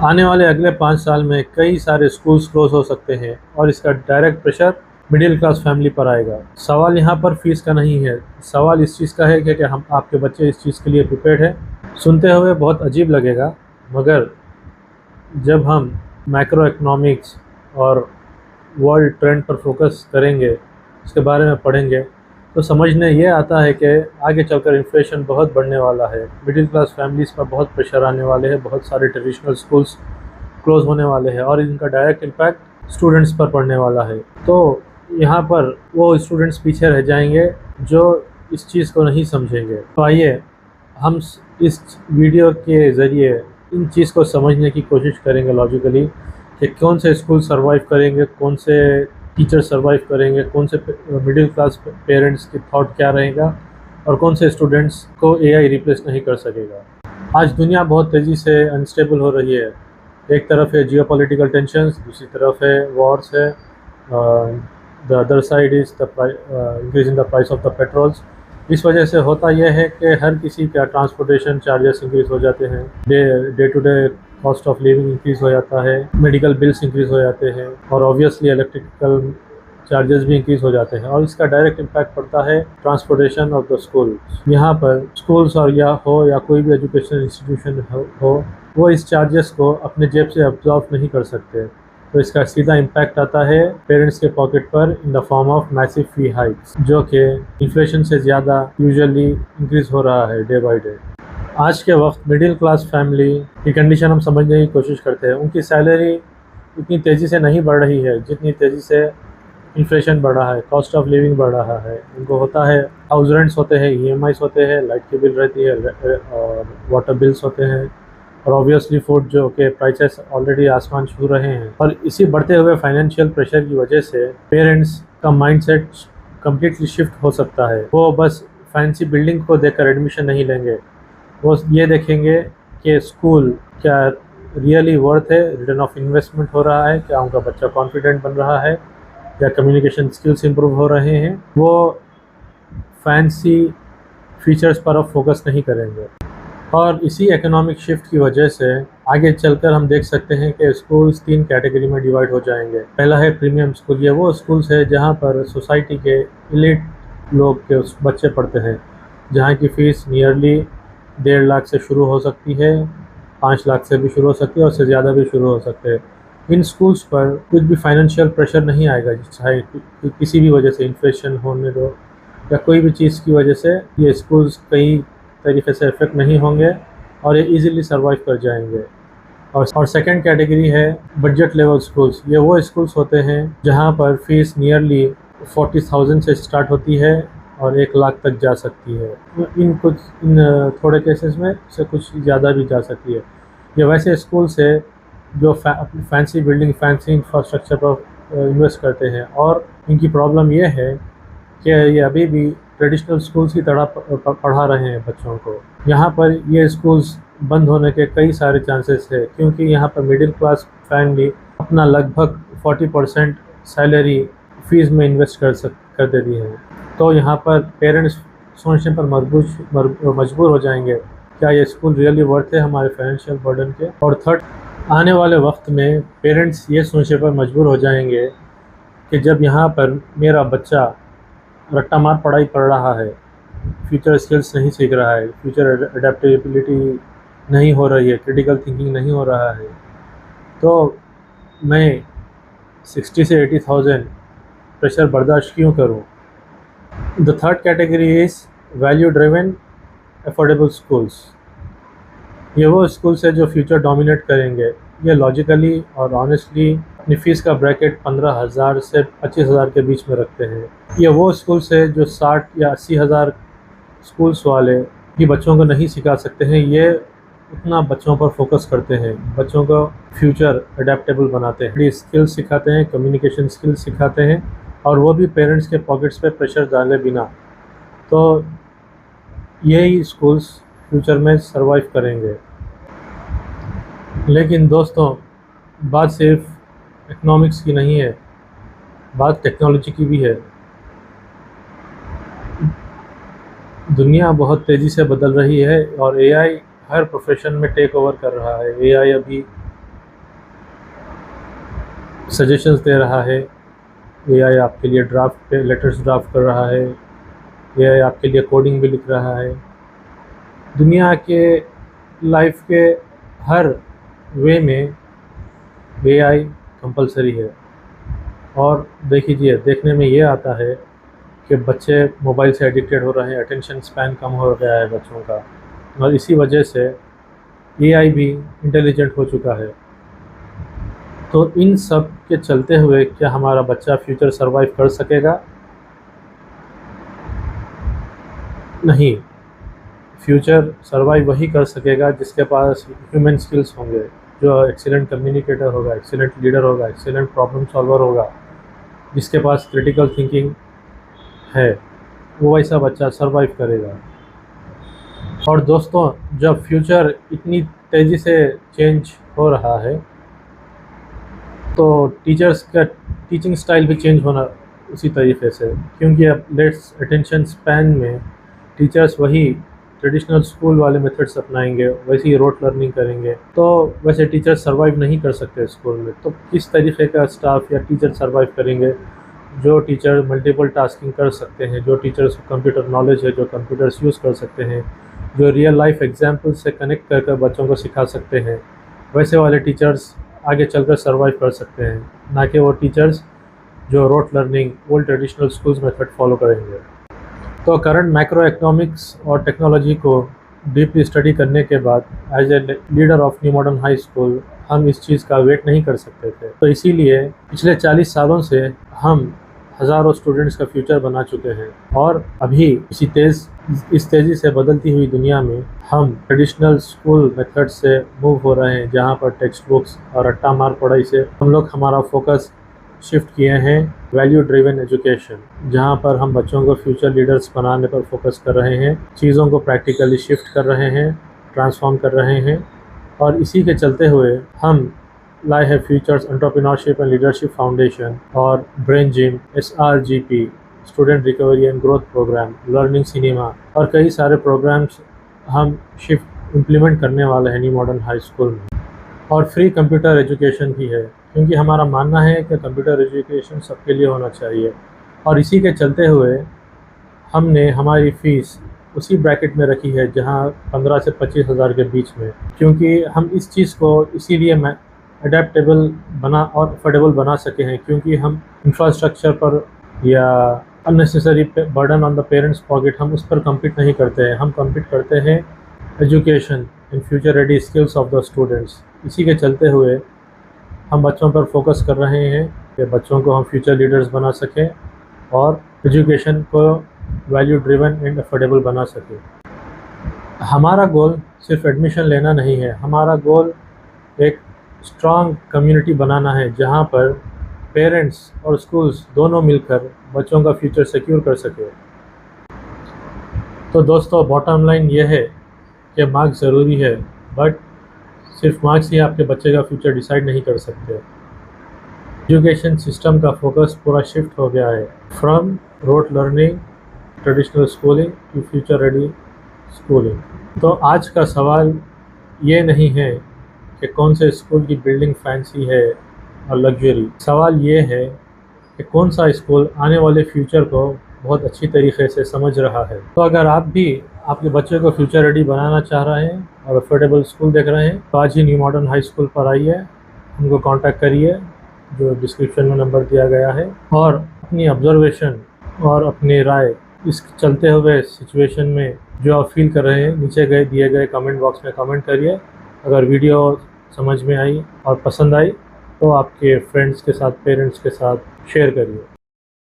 आने वाले अगले 5 साल में कई सारे स्कूल्स क्लोज हो सकते हैं और इसका direct pressure middle class family पर आएगा। सवाल यहाँ पर फीस का नहीं है, सवाल इस चीज़ का है कि क्या हम आपके बच्चे इस चीज़ के लिए प्रिपेयर्ड है। सुनते हुए बहुत अजीब लगेगा, मगर जब हम मैक्रो इकोनॉमिक्स और वर्ल्ड ट्रेंड पर फोकस करेंगे, इसके बारे में पढ़ेंगे, तो समझने ये आता है कि आगे चलकर इन्फ्लेशन बहुत बढ़ने वाला है, मिडिल क्लास फैमिलीज़ पर बहुत प्रेशर आने वाले हैं, बहुत सारे ट्रेडिशनल स्कूल्स क्लोज होने वाले हैं और इनका डायरेक्ट इम्पैक्ट स्टूडेंट्स पर पड़ने वाला है। तो यहाँ पर वो स्टूडेंट्स पीछे रह जाएंगे जो इस चीज़ को नहीं समझेंगे। तो आइए हम इस वीडियो के ज़रिए इन चीज़ को समझने की कोशिश करेंगे लॉजिकली, कि कौन से स्कूल सर्वाइव करेंगे, कौन से टीचर सर्वाइव करेंगे, कौन से मिडिल क्लास पेरेंट्स की थॉट क्या रहेगा और कौन से स्टूडेंट्स को एआई रिप्लेस नहीं कर सकेगा। आज दुनिया बहुत तेज़ी से अनस्टेबल हो रही है। एक तरफ है जियोपॉलिटिकल टेंशन्स, दूसरी तरफ है वॉर्स है, the other side is the increase in the price of the patrols. इस वजह से होता यह है कि हर किसी का ट्रांसपोर्टेशन चार्जेस इंक्रीज़ हो जाते हैं, day to day cost of living increase हो जाता है, मेडिकल बिल्स इंक्रीज़ हो जाते हैं और ऑब्वियसली इलेक्ट्रिकल चार्जेस भी इंक्रीज़ हो जाते हैं और इसका डायरेक्ट इम्पैक्ट पड़ता है ट्रांसपोर्टेशन ऑफ द स्कूल। यहाँ पर स्कूल्स और या कोई भी एजुकेशन इंस्टीट्यूशन हो वो इस चार्जेस को अपने जेब से अब्जॉर्व नहीं कर सकते, तो इसका सीधा इम्पैक्ट आता है पेरेंट्स के पॉकेट पर in the form of massive fee hikes, जो कि इन्फ्लेशन से ज़्यादा यूजुअली इंक्रीज़ हो रहा है डे बाय डे। आज के वक्त मिडिल क्लास फैमिली की कंडीशन हम समझने की कोशिश करते हैं। उनकी सैलरी इतनी तेज़ी से नहीं बढ़ रही है जितनी तेज़ी से इन्फ्लेशन बढ़ रहा है, कॉस्ट ऑफ लिविंग बढ़ रहा है। उनको होता है हाउस रेंट्स होते हैं, ईएमआईस होते हैं, लाइट की बिल रहती है और वाटर बिल्स होते हैं और ऑब्वियसली फूड जो के प्राइसेस ऑलरेडी आसमान छू रहे हैं। और इसी बढ़ते हुए फाइनेंशियल प्रेशर की वजह से पेरेंट्स का माइंडसेट कम्प्लीटली शिफ्ट हो सकता है। वो बस फैंसी बिल्डिंग को देखकर एडमिशन नहीं लेंगे, वो ये देखेंगे कि स्कूल क्या रियली वर्थ है, रिटर्न ऑफ इन्वेस्टमेंट हो रहा है, क्या उनका बच्चा कॉन्फिडेंट बन रहा है, या कम्युनिकेशन स्किल्स इंप्रूव हो रहे हैं। वो फैंसी फीचर्स पर अब फोकस नहीं करेंगे। और इसी इकोनॉमिक शिफ्ट की वजह से आगे चलकर हम देख सकते हैं कि स्कूल्स 3 कैटेगरी में डिवाइड हो जाएंगे। पहला है प्रीमियम स्कूल। ये वो स्कूल्स है जहाँ पर सोसाइटी के एलिट लोग के बच्चे पढ़ते हैं, जहाँ की फ़ीस नियरली 1.5 लाख से शुरू हो सकती है, 5 लाख से भी शुरू हो सकती है और उससे ज़्यादा भी शुरू हो सकते हैं। इन स्कूल्स पर कुछ भी फाइनेंशियल प्रेशर नहीं आएगा, चाहे किसी भी वजह से इन्फ्लेशन होने दो या कोई भी चीज़ की वजह से ये स्कूल्स कई तरीके से इफेक्ट नहीं होंगे और ये इजीली सर्वाइव कर जाएंगे। और सेकंड कैटेगरी है बजट लेवल स्कूल्स। ये वो स्कूल्स होते हैं जहाँ पर फीस नियरली 40,000 से स्टार्ट होती है और 1 लाख तक जा सकती है। इन थोड़े केसेस में से कुछ ज़्यादा भी जा सकती है। ये वैसे स्कूल्स है जो फैंसी बिल्डिंग, फैंसी इंफ्रास्ट्रक्चर पर इन्वेस्ट करते हैं और इनकी प्रॉब्लम ये है कि ये अभी भी ट्रेडिशनल स्कूल्स की तरह पढ़ा रहे हैं बच्चों को। यहाँ पर ये स्कूल्स बंद होने के कई सारे चांसेस है, क्योंकि यहाँ पर मिडिल क्लास फैमिली अपना लगभग 40% सैलरी फीस में इन्वेस्ट कर देती है। तो यहाँ पर पेरेंट्स सोचने पर मजबूर हो जाएंगे, क्या ये स्कूल रियली वर्थ है हमारे फाइनेंशियल बर्डन के। और थर्ड, आने वाले वक्त में पेरेंट्स ये सोचने पर मजबूर हो जाएंगे कि जब यहाँ पर मेरा बच्चा रट्टा मार पढ़ाई पढ़ रहा है, फ्यूचर स्किल्स नहीं सीख रहा है, फ्यूचर अडेप्टेबिलिटी नहीं हो रही है, क्रिटिकल थिंकिंग नहीं हो रहा है, तो मैं 60 से 80,000 प्रेशर बर्दाश्त क्यों करूं। The third category is value driven affordable schools. ये वो स्कूल्स है जो फ्यूचर डोमिनेट करेंगे। ये लॉजिकली और ऑनेस्टली अपनी फ़ीस का ब्रैकेट 15,000 से 25,000 के बीच में रखते हैं। ये वो स्कूल्स है जो 60 या 80,000 स्कूल्स वाले भी बच्चों को नहीं सिखा सकते हैं। ये उतना बच्चों पर फोकस करते हैं, बच्चों को फ्यूचर अडेप्टेबल बनाते हैं, स्किल्स सिखाते हैं, कम्युनिकेशन स्किल्स सिखाते हैं और वो भी पेरेंट्स के पॉकेट्स पे प्रेशर डाले बिना। तो यही स्कूल्स फ्यूचर में सर्वाइव करेंगे। लेकिन दोस्तों, बात सिर्फ इकोनॉमिक्स की नहीं है, बात टेक्नोलॉजी की भी है। दुनिया बहुत तेज़ी से बदल रही है और एआई हर प्रोफेशन में टेक ओवर कर रहा है। एआई अभी सजेशंस दे रहा है, एआई आपके लिए ड्राफ्ट लेटर्स ड्राफ्ट कर रहा है, एआई आपके लिए कोडिंग भी लिख रहा है। दुनिया के लाइफ के हर वे में एआई कंपलसरी है। और देखने में ये आता है कि बच्चे मोबाइल से एडिक्टेड हो रहे हैं, अटेंशन स्पैन कम हो गया है बच्चों का, और इसी वजह से एआई भी इंटेलिजेंट हो चुका है। तो इन सब के चलते हुए क्या हमारा बच्चा फ्यूचर सरवाइव कर सकेगा? नहीं, फ्यूचर सरवाइव वही कर सकेगा जिसके पास ह्यूमन स्किल्स होंगे, जो एक्सीलेंट कम्युनिकेटर होगा, एक्सीलेंट लीडर होगा, एक्सीलेंट प्रॉब्लम सॉल्वर होगा, जिसके पास क्रिटिकल थिंकिंग है, वो वैसा बच्चा सरवाइव करेगा। और दोस्तों, जब फ्यूचर इतनी तेज़ी से चेंज हो रहा है तो टीचर्स का टीचिंग स्टाइल भी चेंज होना उसी तरीके से, क्योंकि अब लेट्स अटेंशन स्पैन में टीचर्स वही ट्रेडिशनल स्कूल वाले मेथड्स अपनाएंगे, वैसे ही रोट लर्निंग करेंगे, तो वैसे टीचर्स सरवाइव नहीं कर सकते स्कूल में। तो किस तरीके का स्टाफ या टीचर सरवाइव करेंगे? जो टीचर मल्टीपल टास्किंग कर सकते हैं, जो टीचर्स को कंप्यूटर नॉलेज है, जो कंप्यूटर्स यूज़ कर सकते हैं, जो रियल लाइफ एग्जाम्पल से कनेक्ट कर बच्चों को सिखा सकते हैं, वैसे वाले टीचर्स आगे चलकर सरवाइव कर सकते हैं, ना कि वो टीचर्स जो rote learning old traditional schools method follow करेंगे। तो करंट मैक्रो इकोनॉमिक्स और टेक्नोलॉजी को डीपली स्टडी करने के बाद as a leader of new modern high school हम इस चीज़ का वेट नहीं कर सकते थे। तो इसीलिए पिछले 40 सालों से हम हज़ारों स्टूडेंट्स का फ्यूचर बना चुके हैं, और अभी इस तेज़ी से बदलती हुई दुनिया में हम ट्रेडिशनल स्कूल मेथड से मूव हो रहे हैं, जहाँ पर टेक्स्ट बुक्स और रट्टा मार पढ़ाई से हम लोग हमारा फोकस शिफ्ट किए हैं वैल्यू ड्रिवन एजुकेशन, जहाँ पर हम बच्चों को फ्यूचर लीडर्स बनाने पर फोकस कर रहे हैं, चीज़ों को प्रैक्टिकली शिफ्ट कर रहे हैं, ट्रांसफॉर्म कर रहे हैं। और इसी के चलते हुए हम लाए है futures entrepreneurship and leadership foundation और brain gym, SRGP, student recovery and growth program, learning cinema और कई सारे प्रोग्राम्स हम शिफ्ट इम्प्लीमेंट करने वाले हैं न्यू मॉडर्न हाई स्कूल में। और फ्री कंप्यूटर एजुकेशन भी है, क्योंकि हमारा मानना है कि कंप्यूटर एजुकेशन सबके लिए होना चाहिए। और इसी के चलते हुए हमने हमारी फ़ीस उसी ब्रैकेट में रखी है जहां 15 से 25 हज़ार के बीच में, क्योंकि हम इस चीज़ को इसीलिए अडेप्टेबल बना और अफोर्डेबल बना सके हैं, क्योंकि हम इंफ्रास्ट्रक्चर पर या unnecessary burden on the parents pocket हम उस पर कम्पीट नहीं करते हैं। हम कम्पीट करते हैं education in future ready skills of the students. इसी के चलते हुए हम बच्चों पर फोकस कर रहे हैं कि बच्चों को हम फ्यूचर लीडर्स बना सकें और एजुकेशन को वैल्यू ड्रिवन एंड अफोर्डेबल बना सकें। हमारा गोल सिर्फ एडमिशन लेना नहीं है, हमारा गोल एक स्ट्रॉन्ग कम्युनिटी बनाना है, जहां पर पेरेंट्स और स्कूल्स दोनों मिलकर बच्चों का फ्यूचर सिक्योर कर सके। तो दोस्तों, बॉटम लाइन ये है कि मार्क्स ज़रूरी है, बट सिर्फ मार्क्स ही आपके बच्चे का फ्यूचर डिसाइड नहीं कर सकते। एजुकेशन सिस्टम का फोकस पूरा शिफ्ट हो गया है from rote learning traditional schooling to future ready schooling. तो आज का सवाल ये नहीं है कि कौन से स्कूल की बिल्डिंग फैंसी है और लग्जरी। सवाल ये है कि कौन सा स्कूल आने वाले फ्यूचर को बहुत अच्छी तरीके से समझ रहा है। तो अगर आप भी आपके बच्चे को फ्यूचर रेडी बनाना चाह रहे हैं और अफोर्डेबल स्कूल देख रहे हैं, तो आज ही न्यू मॉडर्न हाई स्कूल पर आइए, हमको कांटेक्ट करिए जो डिस्क्रिप्शन में नंबर दिया गया है, और अपनी ऑब्जर्वेशन और अपनी राय इस चलते हुए सिचुएशन में जो आप फील कर रहे हैं नीचे दिए गए कमेंट बॉक्स में कमेंट करिए। अगर वीडियो समझ में आई और पसंद आई तो आपके फ्रेंड्स के साथ, पेरेंट्स के साथ शेयर करिए।